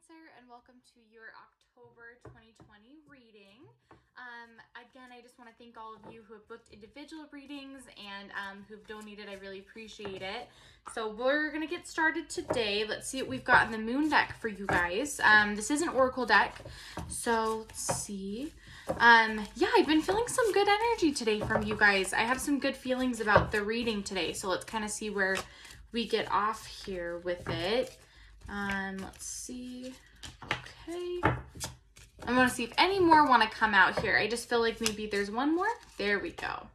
Cancer, and welcome to your October 2020 reading. Again, I just want to thank all of you who have booked individual readings and who've donated. I really appreciate it. So we're going to get started today. Let's see what we've got in the moon deck for you guys. This is an oracle deck, so let's see. Yeah, I've been feeling some good energy today from you guys. I have some good feelings about the reading today, so let's kind of see where we get off here with it. Let's see. Okay. I'm going to see if any more want to come out here. I just feel like maybe there's one more. There we go.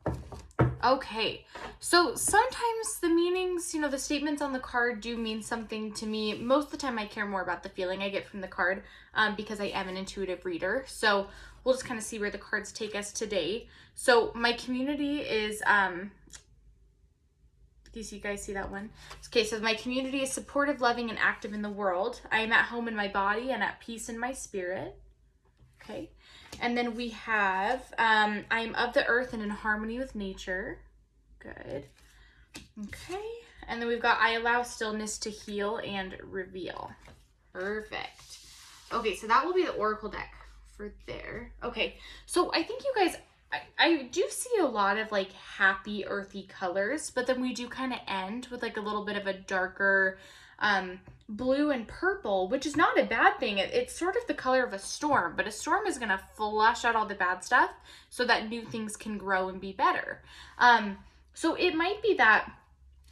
Okay. So sometimes the meanings, the statements on the card do mean something to me. Most of the time I care more about the feeling I get from the card because I am an intuitive reader. So we'll just kind of see where the cards take us today. So my community is... Do you guys see that one? Okay, so my community is supportive, loving, and active in the world. I am at home in my body and at peace in my spirit. Okay. And then we have, I am of the earth and in harmony with nature. Good. Okay. And then we've got, I allow stillness to heal and reveal. Perfect. Okay, so that will be the oracle deck for there. Okay, so I think you guys... I do see a lot of like happy earthy colors, but then we do kind of end with like a little bit of a darker blue and purple, which is not a bad thing. It's sort of the color of a storm, but a storm is going to flush out all the bad stuff so that new things can grow and be better. So it might be that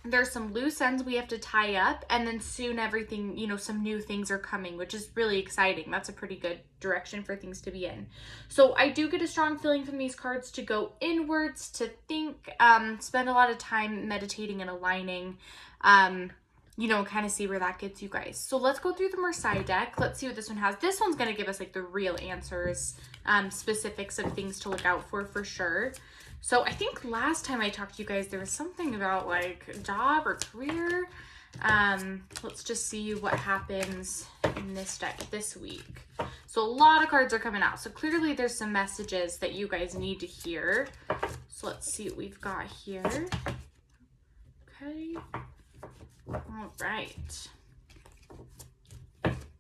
there's some loose ends we have to tie up, and then soon everything, some new things are coming, which is really exciting. That's a pretty good direction for things to be in. So I do get a strong feeling from these cards to go inwards, to think, spend a lot of time meditating and aligning, kind of see where that gets you guys. So let's go through the Marseille deck. Let's see what this one has. This one's going to give us like the real answers, specifics of things to look out for sure. So I think last time I talked to you guys, there was something about like job or career. Let's just see what happens in this deck this week. So a lot of cards are coming out. So clearly there's some messages that you guys need to hear. So let's see what we've got here. Okay. All right.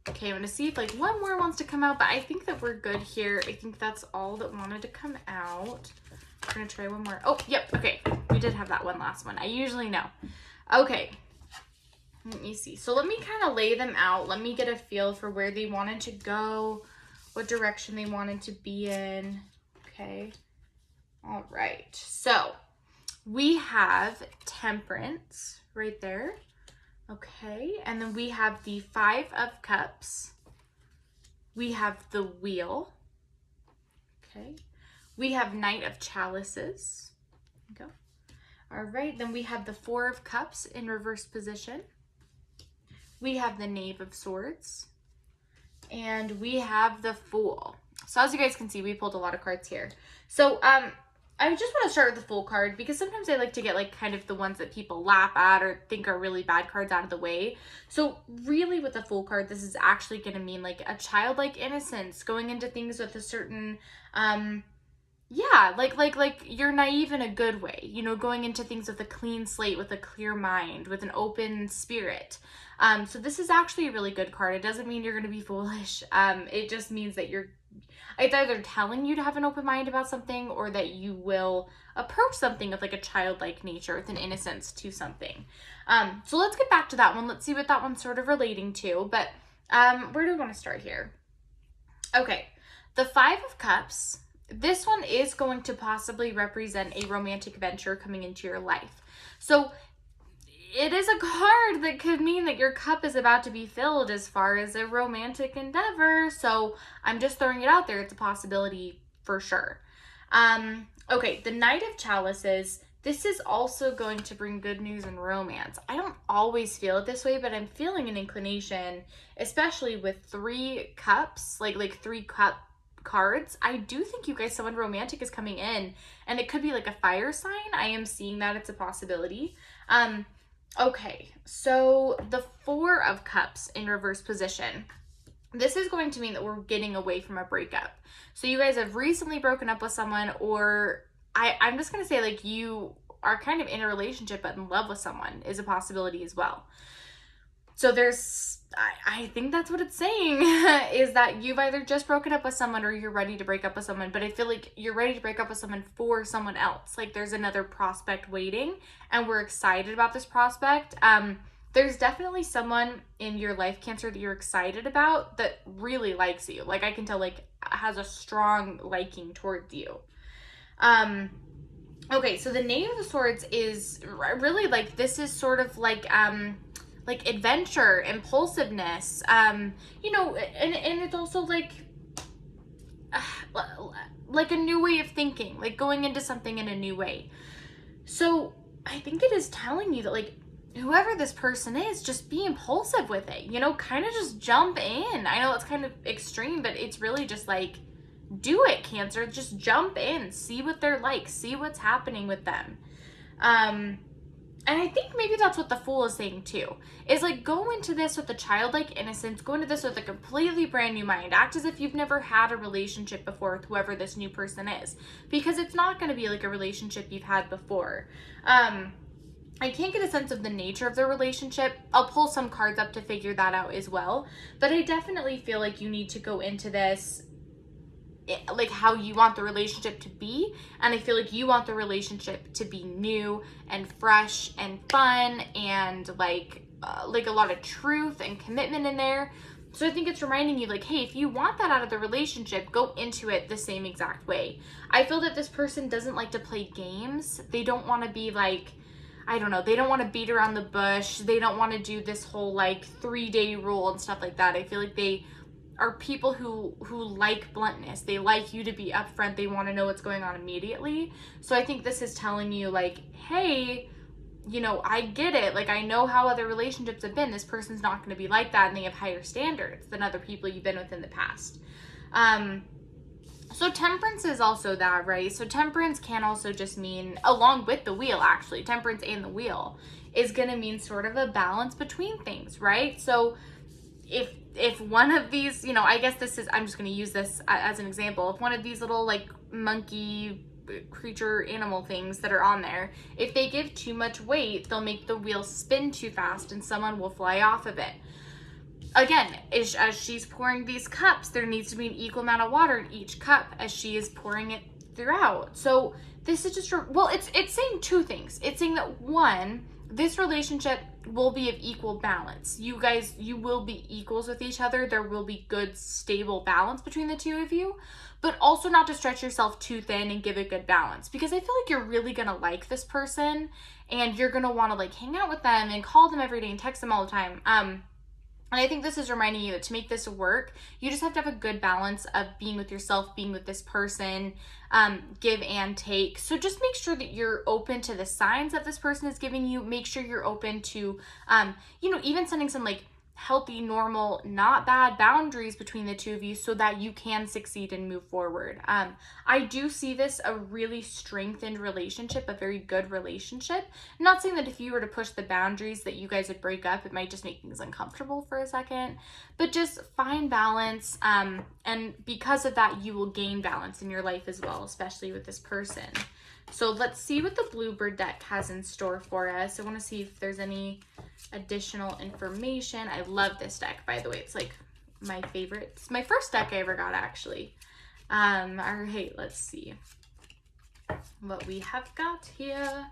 Okay, I'm going to see if like one more wants to come out, but I think that we're good here. I think that's all that wanted to come out. We're going to try one more. Oh, yep. Okay. We did have that one last one. I usually know. Okay. Let me see. So let me kind of lay them out. Let me get a feel for where they wanted to go, what direction they wanted to be in. Okay. All right. So we have Temperance right there. Okay. And then we have the Five of Cups. We have the Wheel. Okay. We have Knight of Chalices. Go. All right, then we have the Four of Cups in reverse position. We have the Knave of Swords. And we have the Fool. So as you guys can see, we pulled a lot of cards here. So I just want to start with the Fool card because sometimes I like to get like kind of the ones that people laugh at or think are really bad cards out of the way. So really with the Fool card, this is actually going to mean like a childlike innocence, going into things with a certain... yeah, like you're naive in a good way, going into things with a clean slate, with a clear mind, with an open spirit. So this is actually a really good card. It doesn't mean you're going to be foolish. It just means that it's either telling you to have an open mind about something or that you will approach something with like a childlike nature, with an innocence to something. So let's get back to that one. Let's see what that one's sort of relating to. But where do we want to start here? Okay, the Five of Cups. This one is going to possibly represent a romantic venture coming into your life. So it is a card that could mean that your cup is about to be filled as far as a romantic endeavor. So I'm just throwing it out there. It's a possibility for sure. Okay, the Knight of Chalices. This is also going to bring good news and romance. I don't always feel it this way, but I'm feeling an inclination, especially with three cups, like three cup cards. I do think you guys, someone romantic is coming in, and it could be like a fire sign. I am seeing that it's a possibility. Okay, so the Four of Cups in reverse position. This is going to mean that we're getting away from a breakup. So you guys have recently broken up with someone, or I'm just going to say like you are kind of in a relationship but in love with someone is a possibility as well. So I think that's what it's saying, is that you've either just broken up with someone or you're ready to break up with someone, but I feel like you're ready to break up with someone for someone else. Like there's another prospect waiting and we're excited about this prospect. There's definitely someone in your life, Cancer, that you're excited about that really likes you. Like I can tell, like has a strong liking towards you. Okay, so the Knave of Swords is really like, this is sort of like adventure, impulsiveness, you know, and it's also like a new way of thinking, like going into something in a new way. So I think it is telling you that, like, whoever this person is, just be impulsive with it, you know, kind of just jump in. I know it's kind of extreme, but it's really just like, do it, Cancer. Just jump in, see what they're like, see what's happening with them. And I think maybe that's what the Fool is saying too, is like, go into this with a childlike innocence, go into this with a completely brand new mind, act as if you've never had a relationship before with whoever this new person is, because it's not going to be like a relationship you've had before. I can't get a sense of the nature of the relationship. I'll pull some cards up to figure that out as well, but I definitely feel like you need to go into this like how you want the relationship to be, and I feel like you want the relationship to be new and fresh and fun and like a lot of truth and commitment in there. So I think it's reminding you, like, hey, if you want that out of the relationship, go into it the same exact way. I feel that this person doesn't like to play games. They don't want to be like, I don't know, they don't want to beat around the bush. They don't want to do this whole like 3-day rule and stuff like that. I feel like they are people who like bluntness. They like you to be upfront. They want to know what's going on immediately. So I think this is telling you, like, hey, you know, I get it. Like, I know how other relationships have been. This person's not going to be like that, and they have higher standards than other people you've been with in the past. So temperance is also that, right? So temperance can also just mean, along with the wheel, actually, temperance and the wheel is going to mean sort of a balance between things, right? So if one of these, you know, I guess this is, I'm just going to use this as an example. If one of these little like monkey creature animal things that are on there, if they give too much weight, they'll make the wheel spin too fast and someone will fly off of it. Again, as she's pouring these cups, there needs to be an equal amount of water in each cup as she is pouring it throughout. So this is just, well, it's saying two things. It's saying that, one, this relationship will be of equal balance. You guys, you will be equals with each other. There will be good, stable balance between the two of you, but also not to stretch yourself too thin and give a good balance, because I feel like you're really going to like this person and you're going to want to like hang out with them and call them every day and text them all the time. And I think this is reminding you that to make this work, you just have to have a good balance of being with yourself, being with this person, give and take. So just make sure that you're open to the signs that this person is giving you. Make sure you're open to, you know, even sending some like healthy, normal, not bad boundaries between the two of you so that you can succeed and move forward. I do see this a really strengthened relationship, a very good relationship. I'm not saying that if you were to push the boundaries that you guys would break up, it might just make things uncomfortable for a second, but just find balance. And because of that, you will gain balance in your life as well, especially with this person. So let's see what the Bluebird deck has in store for us. I want to see if there's any additional information. I love this deck, by the way. It's like my favorite. It's my first deck I ever got, actually. All right, let's see what we have got here.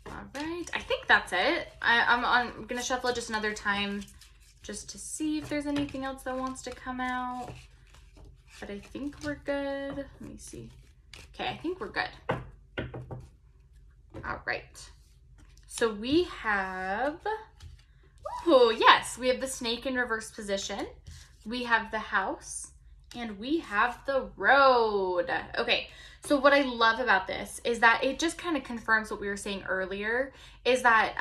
All right, I think that's it. I'm gonna shuffle it just another time just to see if there's anything else that wants to come out, but I think we're good. Let me see. Okay, I think we're good. All right, so we have, oh yes, we have the Snake in reverse position, we have the House, and we have the Road. Okay, so what I love about this is that it just kind of confirms what we were saying earlier, is that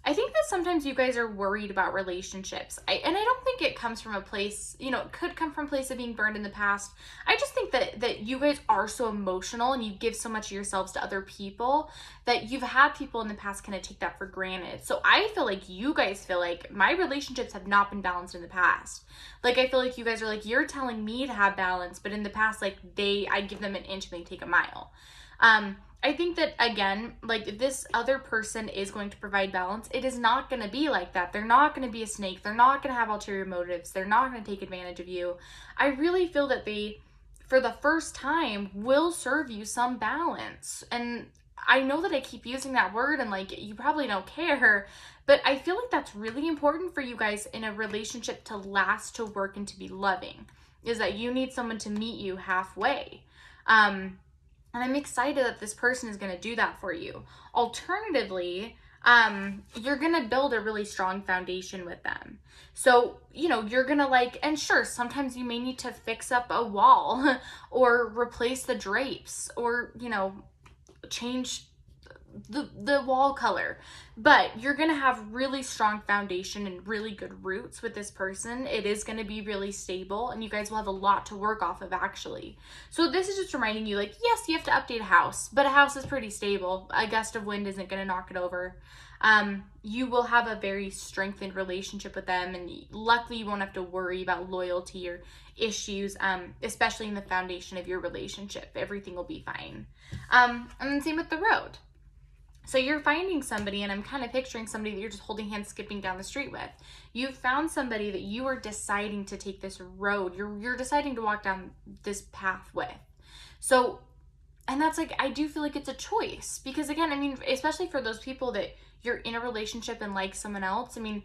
I think that sometimes you guys are worried about relationships. And I don't think it comes from a place, you know, it could come from a place of being burned in the past. I just think that you guys are so emotional and you give so much of yourselves to other people that you've had people in the past kind of take that for granted. So I feel like you guys feel like my relationships have not been balanced in the past. Like, I feel like you guys are like, you're telling me to have balance, but in the past, like, I give them an inch and they take a mile. I think that, again, like, this other person is going to provide balance. It is not going to be like that. They're not going to be a snake. They're not going to have ulterior motives. They're not going to take advantage of you. I really feel that they, for the first time, will serve you some balance. And I know that I keep using that word and, like, you probably don't care, but I feel like that's really important for you guys in a relationship to last, to work, and to be loving, is that you need someone to meet you halfway. And I'm excited that this person is going to do that for you. Alternatively, you're going to build a really strong foundation with them. So, you know, you're going to, like, and sure, sometimes you may need to fix up a wall or replace the drapes or, you know, change the wall color, but you're gonna have really strong foundation and really good roots with this person. It is gonna be really stable, and you guys will have a lot to work off of, actually. So this is just reminding you, like, yes, you have to update a house, but a house is pretty stable. A gust of wind isn't gonna knock it over. You will have a very strengthened relationship with them, and luckily you won't have to worry about loyalty or issues, especially in the foundation of your relationship. Everything will be fine. And then same with the road. So you're finding somebody, and I'm kind of picturing somebody that you're just holding hands skipping down the street with. You've found somebody that you are deciding to take this road. You're deciding to walk down this path with. So, and that's, like, I do feel like it's a choice, because, again, I mean, especially for those people that you're in a relationship and like someone else, I mean,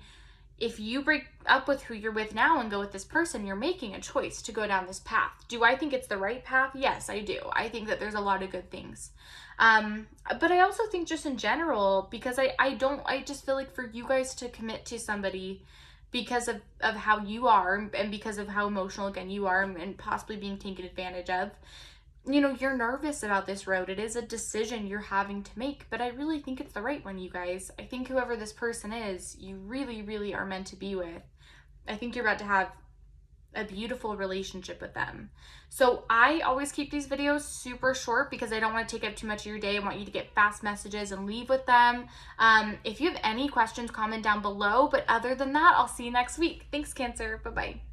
if you break up with who you're with now and go with this person, you're making a choice to go down this path. Do I think it's the right path? Yes, I do. I think that there's a lot of good things. But I also think just in general, because I just feel like for you guys to commit to somebody because of how you are and because of how emotional, again, you are and possibly being taken advantage of, you know, you're nervous about this road. It is a decision you're having to make, but I really think it's the right one, you guys. I think whoever this person is, you really, really are meant to be with. I think you're about to have a beautiful relationship with them. So I always keep these videos super short because I don't want to take up too much of your day. I want you to get fast messages and leave with them. If you have any questions, comment down below. But other than that, I'll see you next week. Thanks, Cancer. Bye-bye.